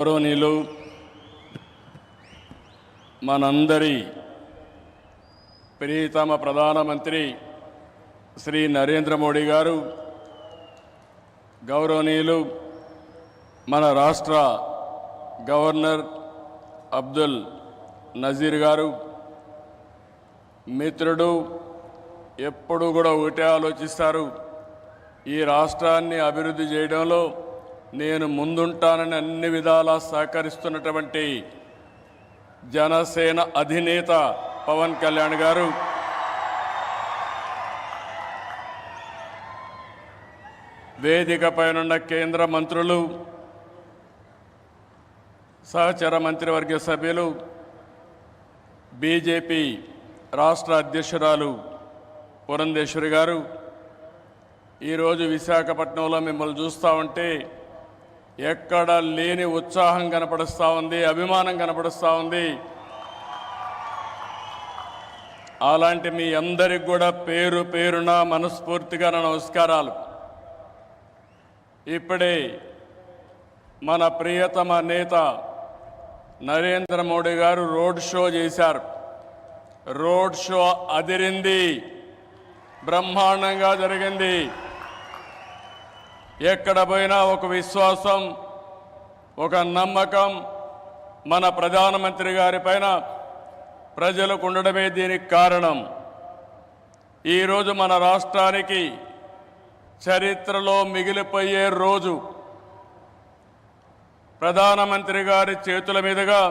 గౌరవనీయులు మనందరి ప్రియతమ ప్రధానమంత్రి శ్రీ నరేంద్ర మోడీ గారు, గౌరవనీయులు మన రాష్ట్ర గవర్నర్ అబ్దుల్ నజీర్ గారు, మిత్రుడు ఎప్పుడు కూడా ఒకటే ఆలోచిస్తారు, ఈ రాష్ట్రాన్ని అభివృద్ధి చేయడంలో నేను ముందుంటానని అన్ని విధాలా సహకరిస్తున్నటువంటి జనసేన అధినేత పవన్ కళ్యాణ్ గారు, వేదికపైనున్న కేంద్ర మంత్రులు, సహచర మంత్రివర్గ సభ్యులు, బీజేపీ రాష్ట్ర అధ్యక్షురాలు పురంధేశ్వరి గారు, ఈరోజు విశాఖపట్నంలో మిమ్మల్ని చూస్తూ ఉంటే ఎక్కడ లేని ఉత్సాహం కనపడుస్తూ ఉంది, అభిమానం కనపడుస్తూ ఉంది. అలాంటి మీ అందరికి కూడా పేరు పేరున మనస్ఫూర్తిగా నా నమస్కారాలు. ఇప్పుడే మన ప్రియతమ నేత నరేంద్ర మోడీ గారు రోడ్ షో చేశారు. రోడ్ షో అదిరింది, బ్రహ్మాండంగా జరిగింది. ఎక్కడ పోయినా ఒక విశ్వాసం, ఒక నమ్మకం మన ప్రధానమంత్రి గారి పైన ప్రజలకు ఉండడమే దీనికి కారణం. ఈరోజు మన రాష్ట్రానికి చరిత్రలో మిగిలిపోయే రోజు. ప్రధానమంత్రి గారి చేతుల మీదుగా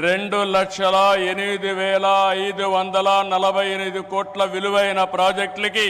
2,08,548 కోట్ల విలువైన ప్రాజెక్టులకి